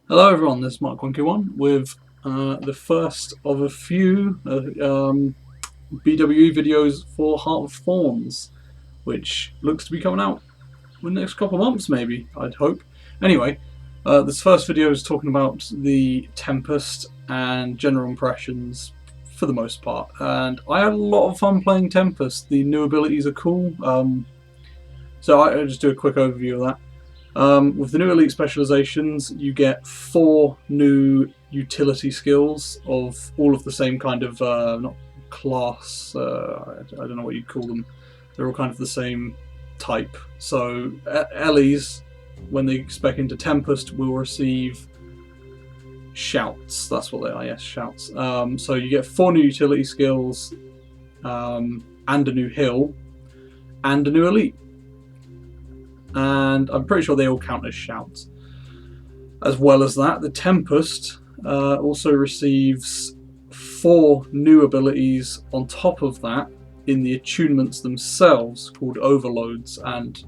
Hello everyone, this is Mark1Q1 with the first of a few BWE videos for Heart of Thorns, which looks to be coming out in the next couple of months maybe, I'd hope. Anyway, this first video is talking about the Tempest and general impressions for the most part, and I had a lot of fun playing Tempest. The new abilities are cool, so I'll just do a quick overview of that. With the new elite specializations, you get 4 new utility skills of all of the same kind of not class. I don't know what you'd call them. They're all kind of the same type. So Ellies, when they spec into Tempest, will receive shouts. That's what they are. Yes, shouts. So you get 4 new utility skills, and a new hill, and a new elite. And I'm pretty sure they all count as shouts. As well as that, the Tempest also receives 4 new abilities on top of that in the attunements themselves called overloads, and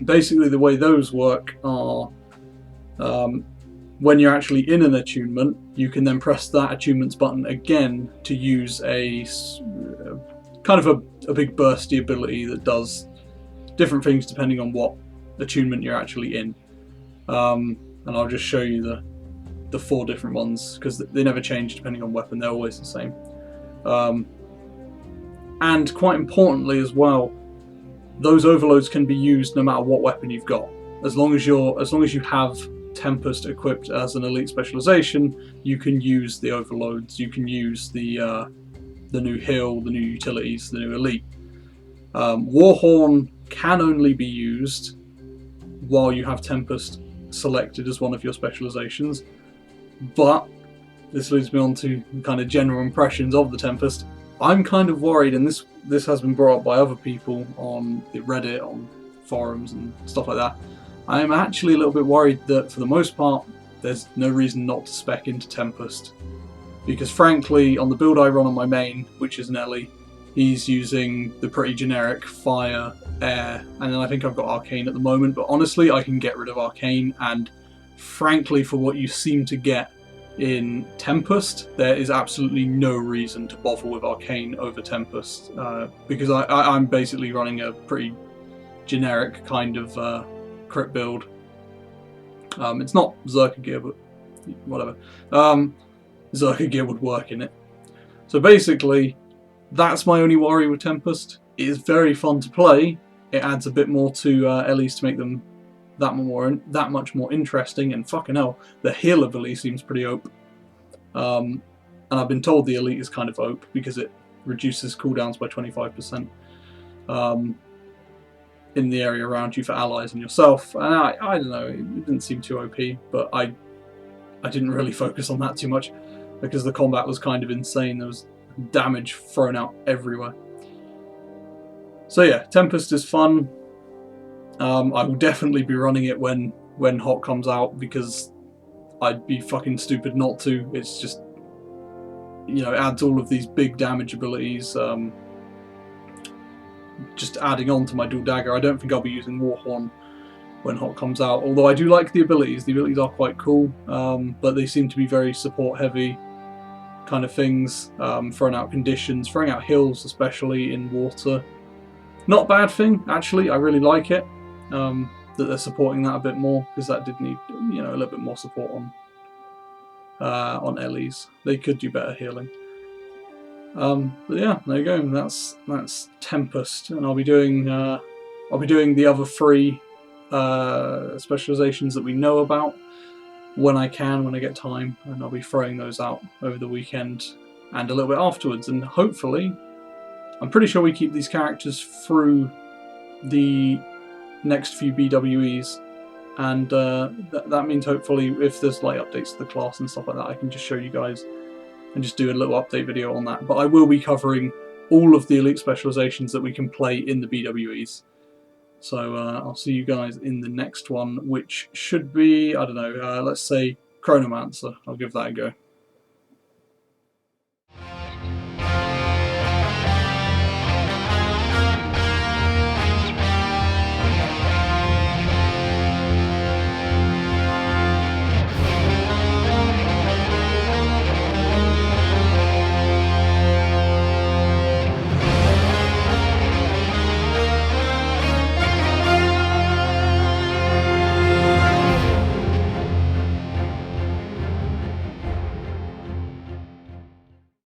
basically the way those work are when you're actually in an attunement, you can then press that attunements button again to use a kind of a big bursty ability that does different things depending on what attunement you're actually in. And I'll just show you the 4 different ones because they never change depending on weapon, they're always the same. And quite importantly as well, those overloads can be used no matter what weapon you've got. As long as you have Tempest equipped as an elite specialization, you can use the overloads, you can use the new hill, the new utilities, the new elite. Warhorn can only be used while you have Tempest selected as one of your specializations, but this leads me on to kind of general impressions of the Tempest. I'm kind of worried, and this has been brought up by other people on the Reddit, on forums and stuff like that. I am actually a little bit worried that for the most part there's no reason not to spec into Tempest, because frankly on the build I run on my main, which is an Ellie, he's using the pretty generic fire, air, and then I think I've got arcane at the moment, but honestly I can get rid of arcane, and frankly for what you seem to get in Tempest, there is absolutely no reason to bother with arcane over Tempest, because I'm basically running a pretty generic kind of crit build. It's not Zerka gear, but whatever. Zerka gear would work in it. So basically that's my only worry with Tempest. It is very fun to play. It adds a bit more to Ellies to make them that much more interesting, and fucking hell, the heal ability seems pretty OP. And I've been told the elite is kind of OP because it reduces cooldowns by 25% in the area around you for allies and yourself. And I don't know, it didn't seem too OP, but I didn't really focus on that too much because the combat was kind of insane. There was damage thrown out everywhere. So yeah, Tempest is fun. I will definitely be running it when HoT comes out, because I'd be fucking stupid not to. It's just, you know, it adds all of these big damage abilities, just adding on to my dual dagger. I don't think I'll be using Warhorn when HoT comes out, although I do like the abilities. The abilities are quite cool, but they seem to be very support heavy kind of things, throwing out conditions, throwing out hills, especially in water. Not a bad thing, actually. I really like it that they're supporting that a bit more, because that did need, you know, a little bit more support on Ellies. They could do better healing. But yeah, there you go. That's Tempest, and I'll be doing the other 3 specializations that we know about when I get time, and I'll be throwing those out over the weekend and a little bit afterwards, and hopefully, I'm pretty sure we keep these characters through the next few BWEs, and that means hopefully if there's like updates to the class and stuff like that, I can just show you guys and just do a little update video on that. But I will be covering all of the elite specializations that we can play in the BWEs. So I'll see you guys in the next one, which should be, I don't know, let's say Chronomancer. I'll give that a go.